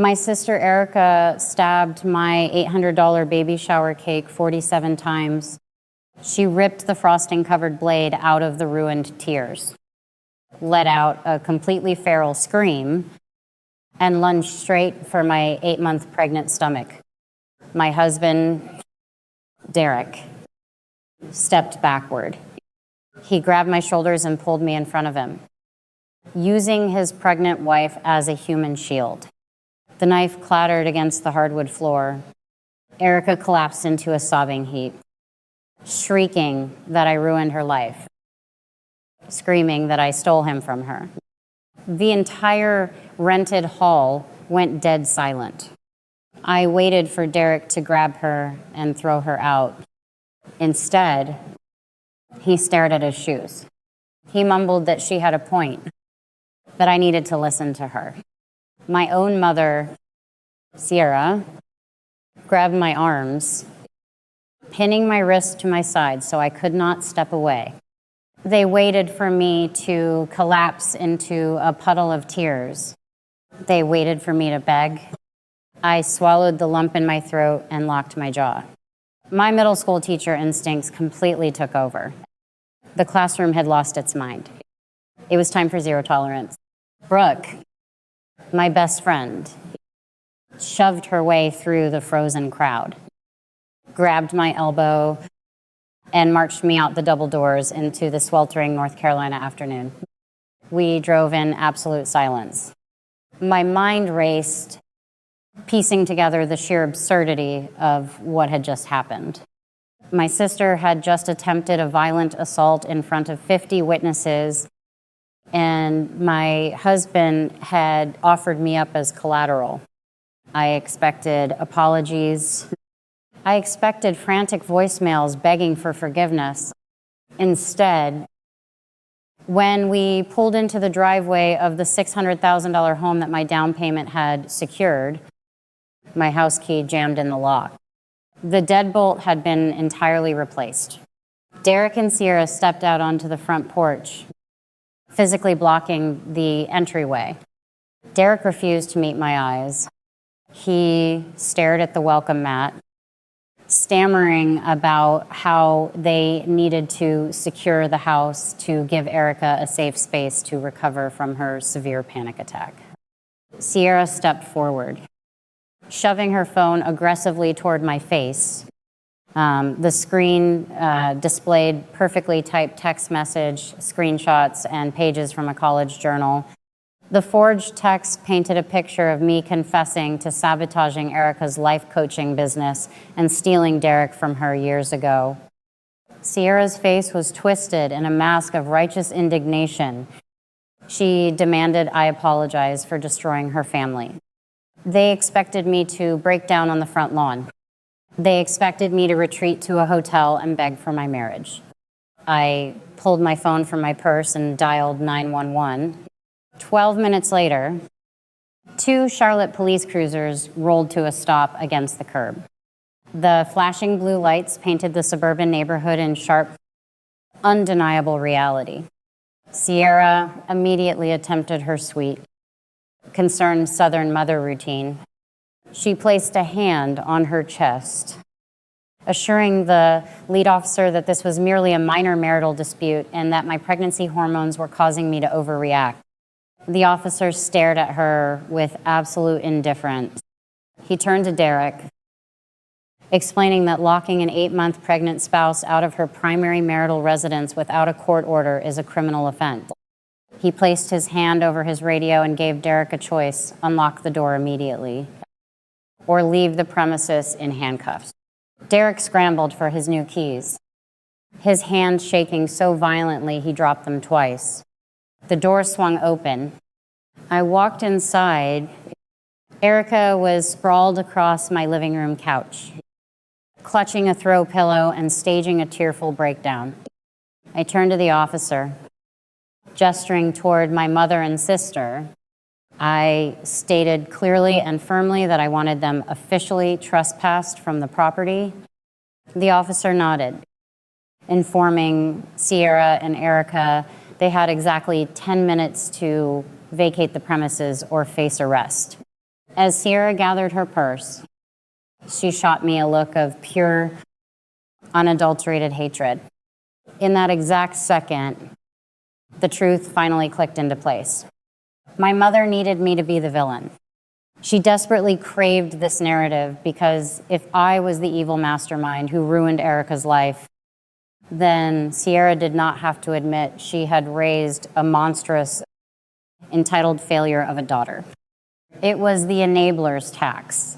My sister Erica stabbed my $800 baby shower cake 47 times. She ripped the frosting-covered blade out of the ruined tears, let out a completely feral scream, and lunged straight for my 8-month pregnant stomach. My husband, Derek, stepped backward. He grabbed my shoulders and pulled me in front of him, using his pregnant wife as a human shield. The knife clattered against the hardwood floor. Erica collapsed into a sobbing heap, shrieking that I ruined her life, screaming that I stole him from her. The entire rented hall went dead silent. I waited for Derek to grab her and throw her out. Instead, he stared at his shoes. He mumbled that she had a point, that I needed to listen to her. My own mother, Sierra, grabbed my arms, pinning my wrist to my side so I could not step away. They waited for me to collapse into a puddle of tears. They waited for me to beg. I swallowed the lump in my throat and locked my jaw. My middle school teacher instincts completely took over. The classroom had lost its mind. It was time for zero tolerance. Brooke, my best friend, shoved her way through the frozen crowd, grabbed my elbow, and marched me out the double doors into the sweltering North Carolina afternoon. We drove in absolute silence. My mind raced, piecing together the sheer absurdity of what had just happened. My sister had just attempted a violent assault in front of 50 witnesses, and my husband had offered me up as collateral. I expected apologies. I expected frantic voicemails begging for forgiveness. Instead, when we pulled into the driveway of the $600,000 home that my down payment had secured, my house key jammed in the lock. The deadbolt had been entirely replaced. Derek and Sierra stepped out onto the front porch, physically blocking the entryway. Derek refused to meet my eyes. He stared at the welcome mat, stammering about how they needed to secure the house to give Erica a safe space to recover from her severe panic attack. Sierra stepped forward, shoving her phone aggressively toward my face. The screen displayed perfectly typed text message, screenshots, and pages from a college journal. The forged text painted a picture of me confessing to sabotaging Erica's life coaching business and stealing Derek from her years ago. Sierra's face was twisted in a mask of righteous indignation. She demanded I apologize for destroying her family. They expected me to break down on the front lawn. They expected me to retreat to a hotel and beg for my marriage. I pulled my phone from my purse and dialed 911. 12 minutes later, 2 Charlotte police cruisers rolled to a stop against the curb. The flashing blue lights painted the suburban neighborhood in sharp, undeniable reality. Sierra immediately attempted her sweet, concerned Southern mother routine. She placed a hand on her chest, assuring the lead officer that this was merely a minor marital dispute and that my pregnancy hormones were causing me to overreact. The officer stared at her with absolute indifference. He turned to Derek, explaining that locking an 8-month pregnant spouse out of her primary marital residence without a court order is a criminal offense. He placed his hand over his radio and gave Derek a choice: unlock the door immediately or leave the premises in handcuffs. Derek scrambled for his new keys, his hand shaking so violently he dropped them twice. The door swung open. I walked inside. Erica was sprawled across my living room couch, clutching a throw pillow and staging a tearful breakdown. I turned to the officer. Gesturing toward my mother and sister, I stated clearly and firmly that I wanted them officially trespassed from the property. The officer nodded, informing Sierra and Erica they had exactly 10 minutes to vacate the premises or face arrest. As Sierra gathered her purse, she shot me a look of pure, unadulterated hatred. In that exact second, the truth finally clicked into place. My mother needed me to be the villain. She desperately craved this narrative because if I was the evil mastermind who ruined Erica's life, then Sierra did not have to admit she had raised a monstrous, entitled failure of a daughter. It was the enabler's tax,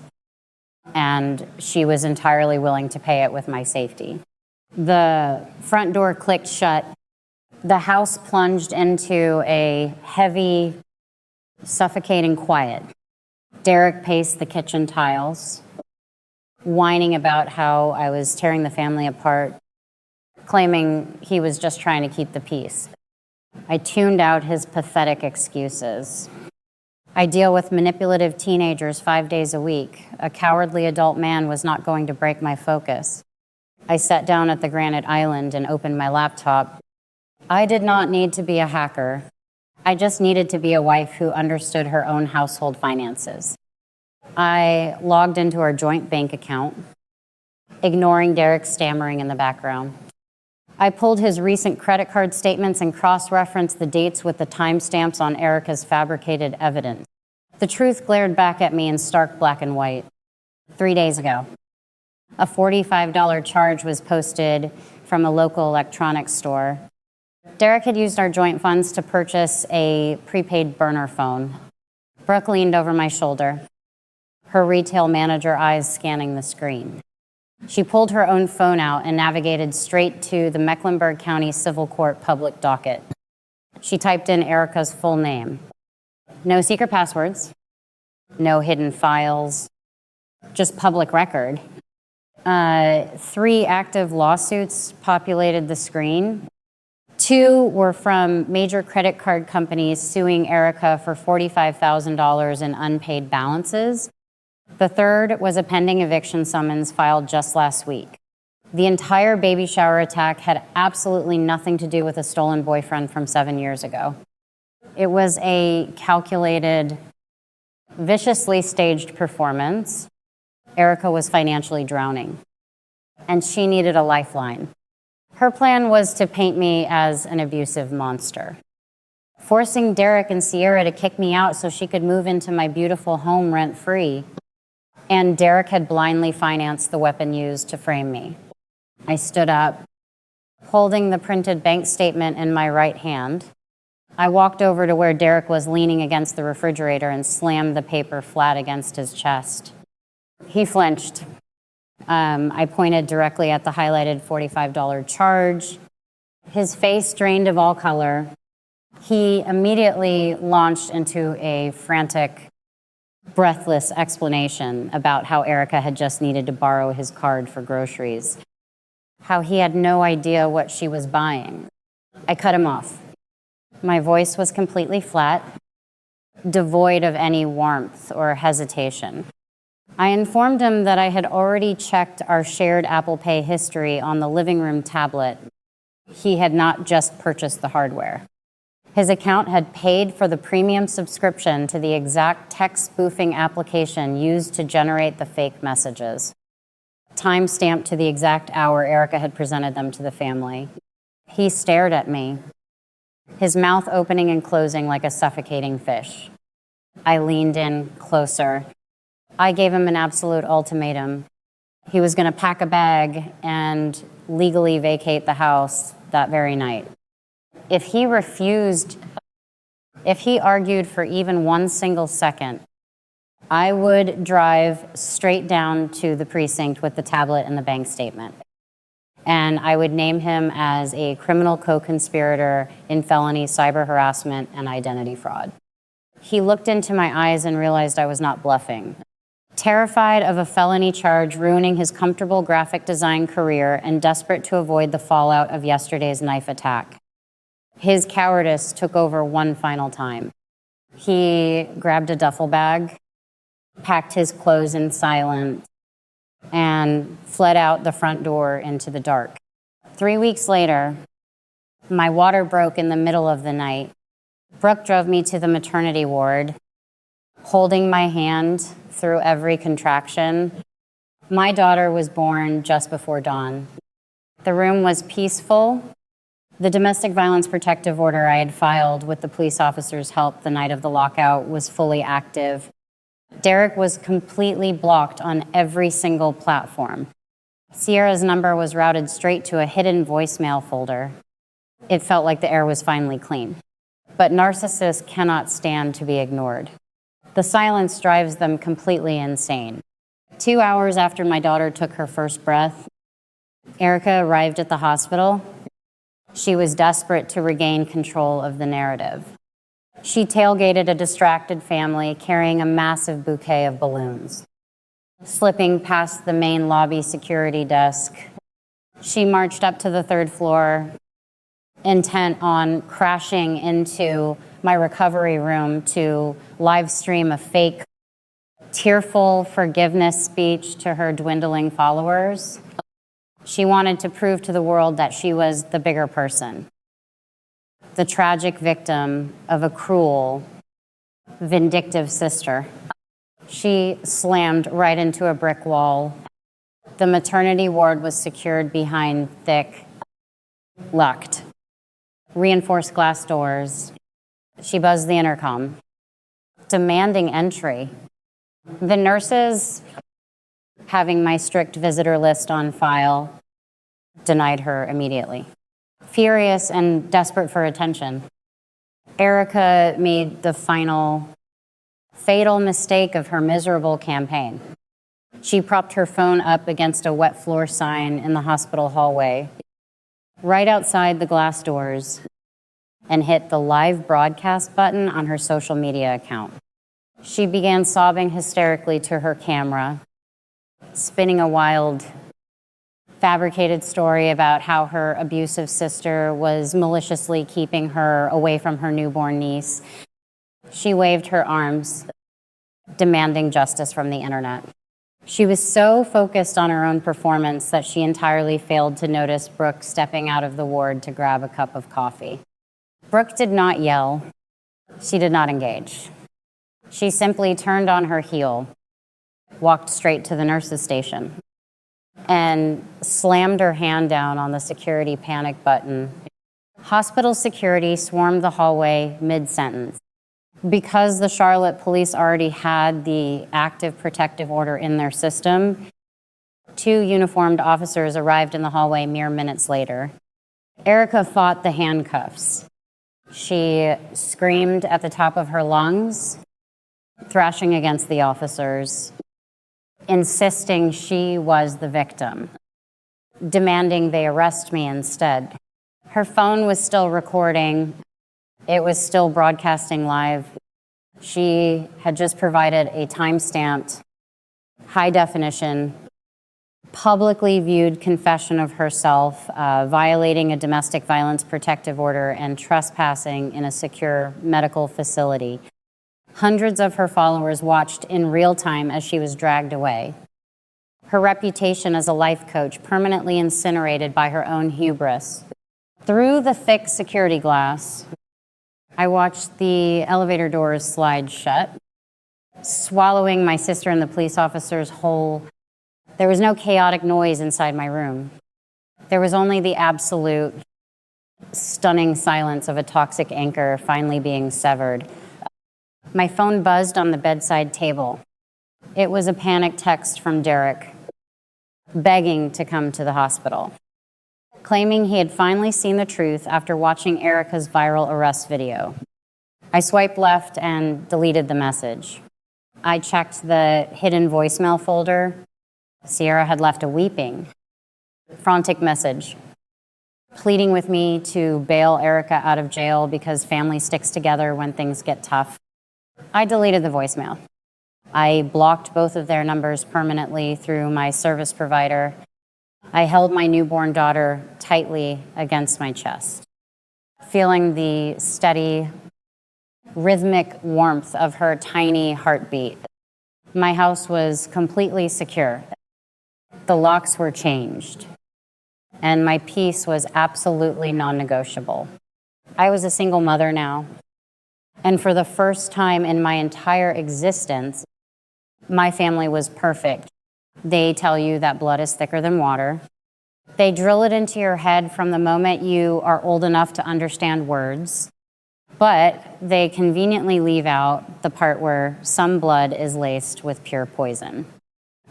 and she was entirely willing to pay it with my safety. The front door clicked shut. The house plunged into a heavy, suffocating quiet. Derek paced the kitchen tiles, whining about how I was tearing the family apart, claiming he was just trying to keep the peace. I tuned out his pathetic excuses. I deal with manipulative teenagers 5 days a week. A cowardly adult man was not going to break my focus. I sat down at the granite island and opened my laptop. I did not need to be a hacker. I just needed to be a wife who understood her own household finances. I logged into our joint bank account, ignoring Derek's stammering in the background. I pulled his recent credit card statements and cross-referenced the dates with the timestamps on Erica's fabricated evidence. The truth glared back at me in stark black and white. 3 days ago, a $45 charge was posted from a local electronics store. Derek had used our joint funds to purchase a prepaid burner phone. Brooke leaned over my shoulder, her retail manager eyes scanning the screen. She pulled her own phone out and navigated straight to the Mecklenburg County Civil Court public docket. She typed in Erica's full name. No secret passwords, no hidden files, just public record. 3 active lawsuits populated the screen. 2 were from major credit card companies suing Erica for $45,000 in unpaid balances. The 3rd was a pending eviction summons filed just last week. The entire baby shower attack had absolutely nothing to do with a stolen boyfriend from 7 years ago. It was a calculated, viciously staged performance. Erica was financially drowning, and she needed a lifeline. Her plan was to paint me as an abusive monster, forcing Derek and Sierra to kick me out so she could move into my beautiful home rent-free. And Derek had blindly financed the weapon used to frame me. I stood up, holding the printed bank statement in my right hand. I walked over to where Derek was leaning against the refrigerator and slammed the paper flat against his chest. He flinched. I pointed directly at the highlighted $45 charge. His face drained of all color. He immediately launched into a frantic, breathless explanation about how Erica had just needed to borrow his card for groceries, how he had no idea what she was buying. I cut him off. My voice was completely flat, devoid of any warmth or hesitation. I informed him that I had already checked our shared Apple Pay history on the living room tablet. He had not just purchased the hardware. His account had paid for the premium subscription to the exact text spoofing application used to generate the fake messages, time-stamped to the exact hour Erica had presented them to the family. He stared at me, his mouth opening and closing like a suffocating fish. I leaned in closer. I gave him an absolute ultimatum. He was going to pack a bag and legally vacate the house that very night. If he argued for even one single second, I would drive straight down to the precinct with the tablet and the bank statement. And I would name him as a criminal co-conspirator in felony cyber harassment and identity fraud. He looked into my eyes and realized I was not bluffing. Terrified of a felony charge ruining his comfortable graphic design career and desperate to avoid the fallout of yesterday's knife attack, his cowardice took over one final time. He grabbed a duffel bag, packed his clothes in silence, and fled out the front door into the dark. 3 weeks later, my water broke in the middle of the night. Brooke drove me to the maternity ward. holding my hand through every contraction. My daughter was born just before dawn. The room was peaceful. The domestic violence protective order I had filed with the police officer's help the night of the lockout was fully active. Derek was completely blocked on every single platform. Sierra's number was routed straight to a hidden voicemail folder. It felt like the air was finally clean. But narcissists cannot stand to be ignored. The silence drives them completely insane. 2 hours after my daughter took her first breath, Erica arrived at the hospital. She was desperate to regain control of the narrative. She tailgated a distracted family carrying a massive bouquet of balloons. Slipping past the main lobby security desk, she marched up to the 3rd floor, intent on crashing into my recovery room to live stream a fake, tearful forgiveness speech to her dwindling followers. She wanted to prove to the world that she was the bigger person, the tragic victim of a cruel, vindictive sister. She slammed right into a brick wall. The maternity ward was secured behind thick, locked, reinforced glass doors. She buzzed the intercom, demanding entry. The nurses, having my strict visitor list on file, denied her immediately. Furious and desperate for attention, Erica made the final fatal mistake of her miserable campaign. She propped her phone up against a wet floor sign in the hospital hallway, right outside the glass doors, and hit the live broadcast button on her social media account. She began sobbing hysterically to her camera, spinning a wild, fabricated story about how her abusive sister was maliciously keeping her away from her newborn niece. She waved her arms, demanding justice from the internet. She was so focused on her own performance that she entirely failed to notice Brooke stepping out of the ward to grab a cup of coffee. Brooke did not yell. She did not engage. She simply turned on her heel, walked straight to the nurse's station, and slammed her hand down on the security panic button. Hospital security swarmed the hallway mid-sentence. Because the Charlotte police already had the active protective order in their system, 2 uniformed officers arrived in the hallway mere minutes later. Erica fought the handcuffs. She screamed at the top of her lungs, thrashing against the officers, insisting she was the victim, demanding they arrest me instead. Her phone was still recording. It was still broadcasting live. She had just provided a time-stamped, high-definition, publicly viewed confession of herself violating a domestic violence protective order and trespassing in a secure medical facility. Hundreds of her followers watched in real time as she was dragged away. Her reputation as a life coach permanently incinerated by her own hubris. Through the thick security glass, I watched the elevator doors slide shut, swallowing my sister and the police officers whole. There was no chaotic noise inside my room. There was only the absolute, stunning silence of a toxic anchor finally being severed. My phone buzzed on the bedside table. It was a panic text from Derek, begging to come to the hospital, claiming he had finally seen the truth after watching Erica's viral arrest video. I swiped left and deleted the message. I checked the hidden voicemail folder. Sierra had left a weeping, frantic message, pleading with me to bail Erica out of jail because family sticks together when things get tough. I deleted the voicemail. I blocked both of their numbers permanently through my service provider. I held my newborn daughter tightly against my chest, feeling the steady, rhythmic warmth of her tiny heartbeat. My house was completely secure. The locks were changed, and my peace was absolutely non-negotiable. I was a single mother now, And for the first time in my entire existence, my family was perfect. They tell you that blood is thicker than water. They drill it into your head from the moment you are old enough to understand words, but they conveniently leave out the part where some blood is laced with pure poison.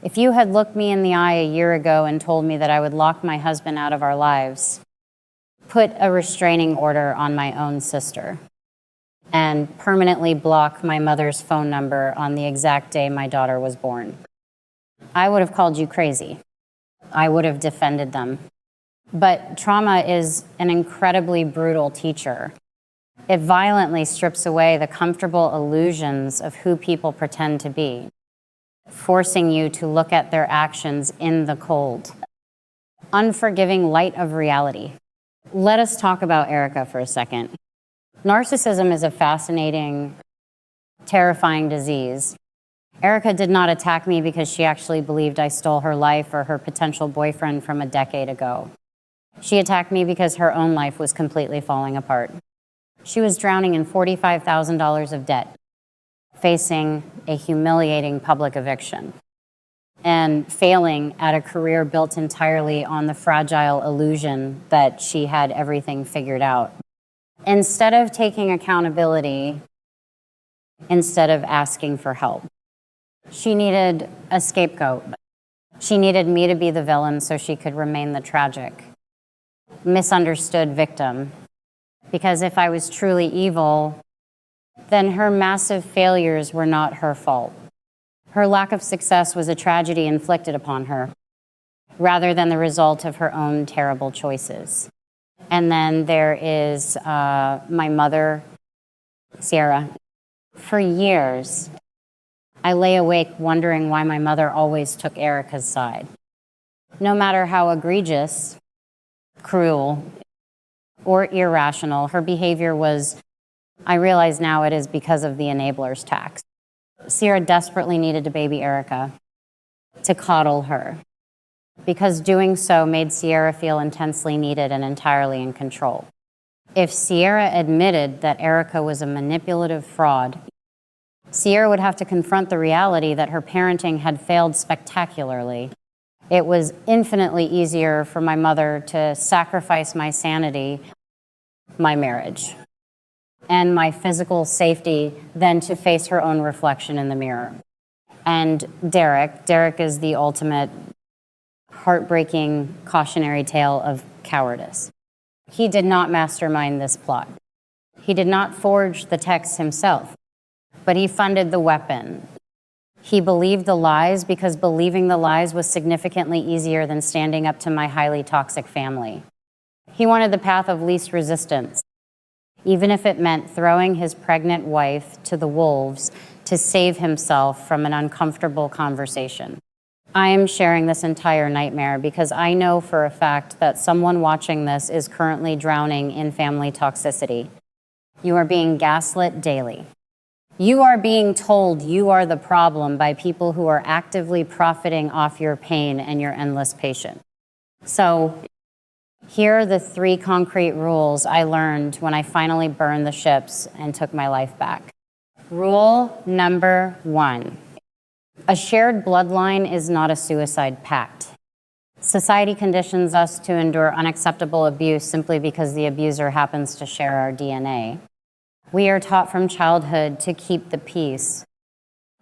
If you had looked me in the eye a year ago and told me that I would lock my husband out of our lives, put a restraining order on my own sister, and permanently block my mother's phone number on the exact day my daughter was born, I would have called you crazy. I would have defended them. But trauma is an incredibly brutal teacher. It violently strips away the comfortable illusions of who people pretend to be, forcing you to look at their actions in the cold, unforgiving light of reality. Let us talk about Erica for a second. Narcissism is a fascinating, terrifying disease. Erica did not attack me because she actually believed I stole her life or her potential boyfriend from a decade ago. She attacked me because her own life was completely falling apart. She was drowning in $45,000 of debt, facing a humiliating public eviction, and failing at a career built entirely on the fragile illusion that she had everything figured out. Instead of taking accountability, instead of asking for help, she needed a scapegoat. She needed me to be the villain so she could remain the tragic, misunderstood victim. Because if I was truly evil, then her massive failures were not her fault. Her lack of success was a tragedy inflicted upon her, rather than the result of her own terrible choices. And then there is my mother, Sierra. For years, I lay awake wondering why my mother always took Erica's side. No matter how egregious, cruel, or irrational her behavior was, I realize now it is because of the enabler's tax. Sierra desperately needed to baby Erica, to coddle her, because doing so made Sierra feel intensely needed and entirely in control. If Sierra admitted that Erica was a manipulative fraud, Sierra would have to confront the reality that her parenting had failed spectacularly. It was infinitely easier for my mother to sacrifice my sanity, my marriage, and my physical safety than to face her own reflection in the mirror. And Derek is the ultimate heartbreaking cautionary tale of cowardice. He did not mastermind this plot. He did not forge the text himself, but he funded the weapon. He believed the lies because believing the lies was significantly easier than standing up to my highly toxic family. He wanted the path of least resistance, even if it meant throwing his pregnant wife to the wolves to save himself from an uncomfortable conversation. I am sharing this entire nightmare because I know for a fact that someone watching this is currently drowning in family toxicity. You are being gaslit daily. You are being told you are the problem by people who are actively profiting off your pain and your endless patience. So here are the 3 concrete rules I learned when I finally burned the ships and took my life back. Rule number 1. A shared bloodline is not a suicide pact. Society conditions us to endure unacceptable abuse simply because the abuser happens to share our DNA. We are taught from childhood to keep the peace,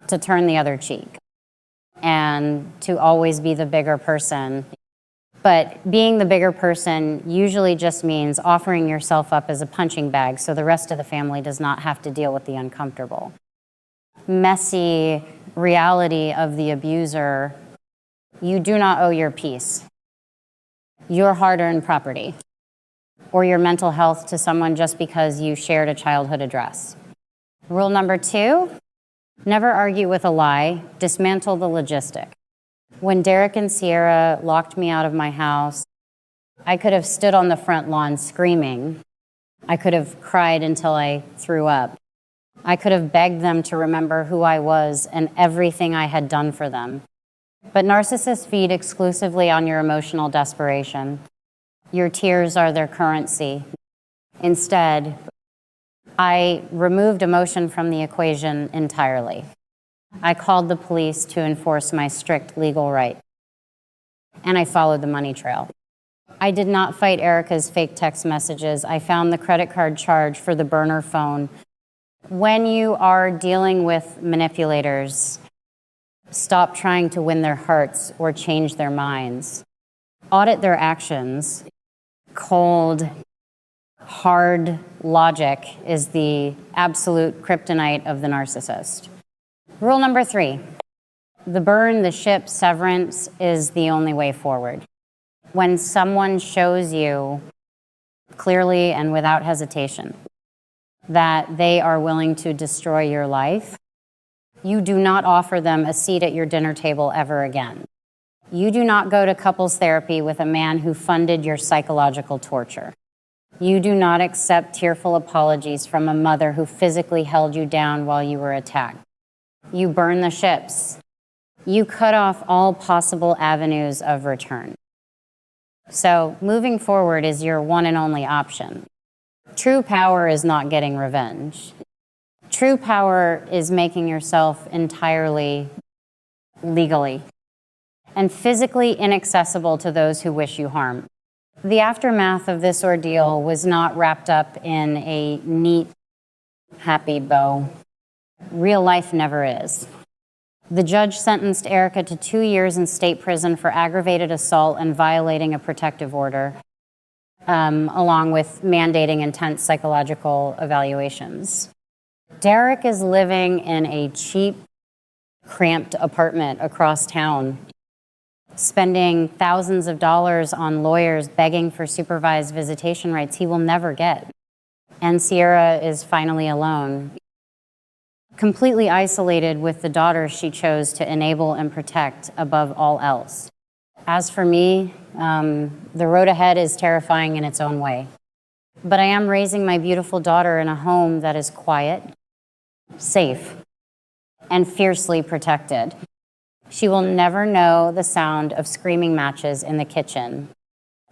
to turn the other cheek, and to always be the bigger person. But being the bigger person usually just means offering yourself up as a punching bag so the rest of the family does not have to deal with the uncomfortable, messy reality of the abuser. You do not owe your peace, your hard-earned property, or your mental health to someone just because you shared a childhood address. Rule number 2, never argue with a lie, dismantle the logistic. When Derek and Sierra locked me out of my house, I could have stood on the front lawn screaming. I could have cried until I threw up. I could have begged them to remember who I was and everything I had done for them. But narcissists feed exclusively on your emotional desperation. Your tears are their currency. Instead, I removed emotion from the equation entirely. I called the police to enforce my strict legal right, and I followed the money trail. I did not fight Erica's fake text messages. I found the credit card charge for the burner phone. When you are dealing with manipulators, stop trying to win their hearts or change their minds. Audit their actions. Cold, hard logic is the absolute kryptonite of the narcissist. Rule number 3, the burn the ship severance is the only way forward. When someone shows you clearly and without hesitation that they are willing to destroy your life, you do not offer them a seat at your dinner table ever again. You do not go to couples therapy with a man who funded your psychological torture. You do not accept tearful apologies from a mother who physically held you down while you were attacked. You burn the ships. You cut off all possible avenues of return. So moving forward is your one and only option. True power is not getting revenge. True power is making yourself entirely legally and physically inaccessible to those who wish you harm. The aftermath of this ordeal was not wrapped up in a neat, happy bow. Real life never is. The judge sentenced Erica to 2 years in state prison for aggravated assault and violating a protective order, along with mandating intense psychological evaluations. Derek is living in a cheap, cramped apartment across town, spending thousands of dollars on lawyers begging for supervised visitation rights he will never get. And Sierra is finally alone, completely isolated with the daughter she chose to enable and protect above all else. As for me, the road ahead is terrifying in its own way. But I am raising my beautiful daughter in a home that is quiet, safe, and fiercely protected. She will never know the sound of screaming matches in the kitchen.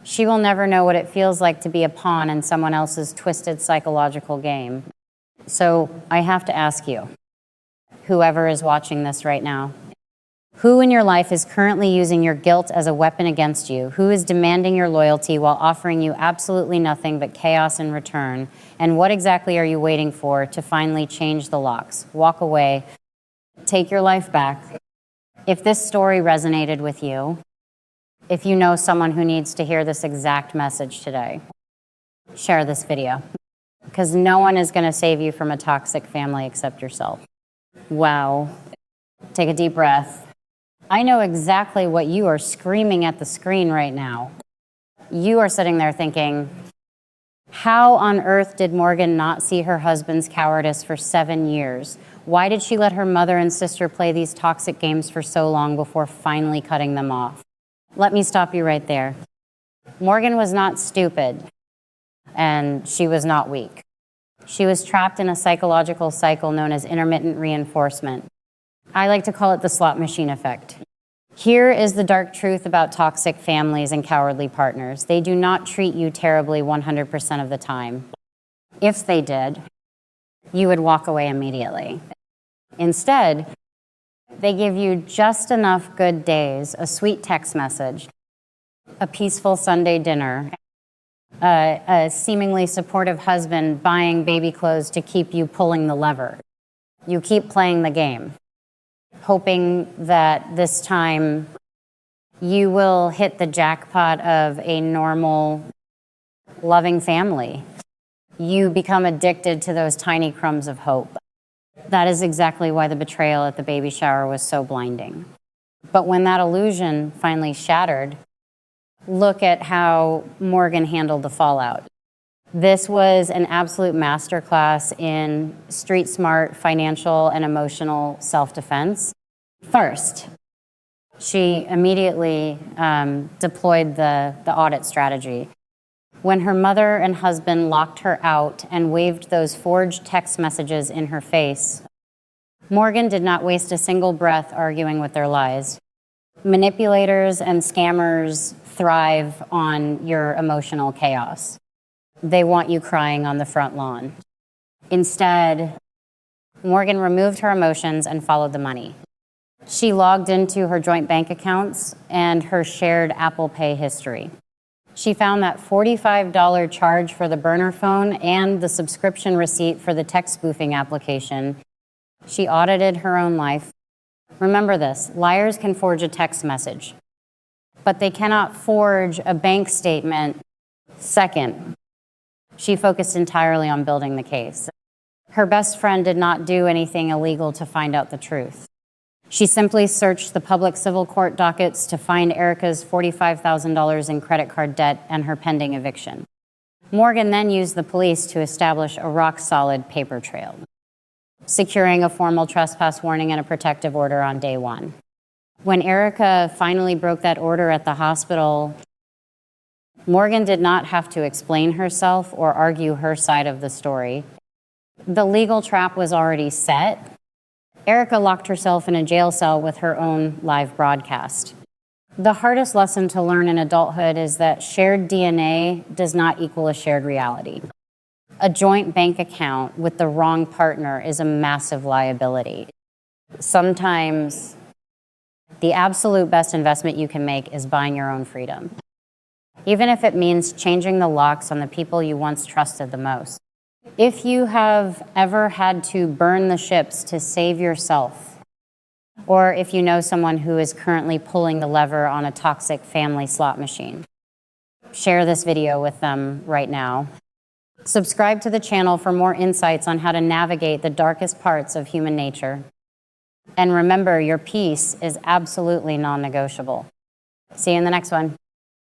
She will never know what it feels like to be a pawn in someone else's twisted psychological game. So I have to ask you, whoever is watching this right now, who in your life is currently using your guilt as a weapon against you? Who is demanding your loyalty while offering you absolutely nothing but chaos in return? And what exactly are you waiting for to finally change the locks? Walk away, take your life back. If this story resonated with you, if you know someone who needs to hear this exact message today, share this video, because no one is going to save you from a toxic family except yourself. Wow. Take a deep breath. I know exactly what you are screaming at the screen right now. You are sitting there thinking, how on earth did Morgan not see her husband's cowardice for 7 years? Why did she let her mother and sister play these toxic games for so long before finally cutting them off? Let me stop you right there. Morgan was not stupid, and she was not weak. She was trapped in a psychological cycle known as intermittent reinforcement. I like to call it the slot machine effect. Here is the dark truth about toxic families and cowardly partners. They do not treat you terribly 100% of the time. If they did, you would walk away immediately. Instead, they give you just enough good days, a sweet text message, a peaceful Sunday dinner, a seemingly supportive husband buying baby clothes to keep you pulling the lever. You keep playing the game, hoping that this time you will hit the jackpot of a normal, loving family. You become addicted to those tiny crumbs of hope. That is exactly why the betrayal at the baby shower was so blinding. But when that illusion finally shattered, look at how Morgan handled the fallout. This was an absolute masterclass in street smart financial and emotional self-defense. First, she immediately deployed the audit strategy. When her mother and husband locked her out and waved those forged text messages in her face, Morgan did not waste a single breath arguing with their lies. Manipulators and scammers thrive on your emotional chaos. They want you crying on the front lawn. Instead, Morgan removed her emotions and followed the money. She logged into her joint bank accounts and her shared Apple Pay history. She found that $45 charge for the burner phone and the subscription receipt for the text spoofing application. She audited her own life. Remember this, liars can forge a text message, but they cannot forge a bank statement. Second, she focused entirely on building the case. Her best friend did not do anything illegal to find out the truth. She simply searched the public civil court dockets to find Erica's $45,000 in credit card debt and her pending eviction. Morgan then used the police to establish a rock-solid paper trail, securing a formal trespass warning and a protective order on day one. When Erica finally broke that order at the hospital, Morgan did not have to explain herself or argue her side of the story. The legal trap was already set. Erica locked herself in a jail cell with her own live broadcast. The hardest lesson to learn in adulthood is that shared DNA does not equal a shared reality. A joint bank account with the wrong partner is a massive liability. Sometimes the absolute best investment you can make is buying your own freedom, even if it means changing the locks on the people you once trusted the most. If you have ever had to burn the ships to save yourself, or if you know someone who is currently pulling the lever on a toxic family slot machine, share this video with them right now. Subscribe to the channel for more insights on how to navigate the darkest parts of human nature. And remember, your peace is absolutely non-negotiable. See you in the next one.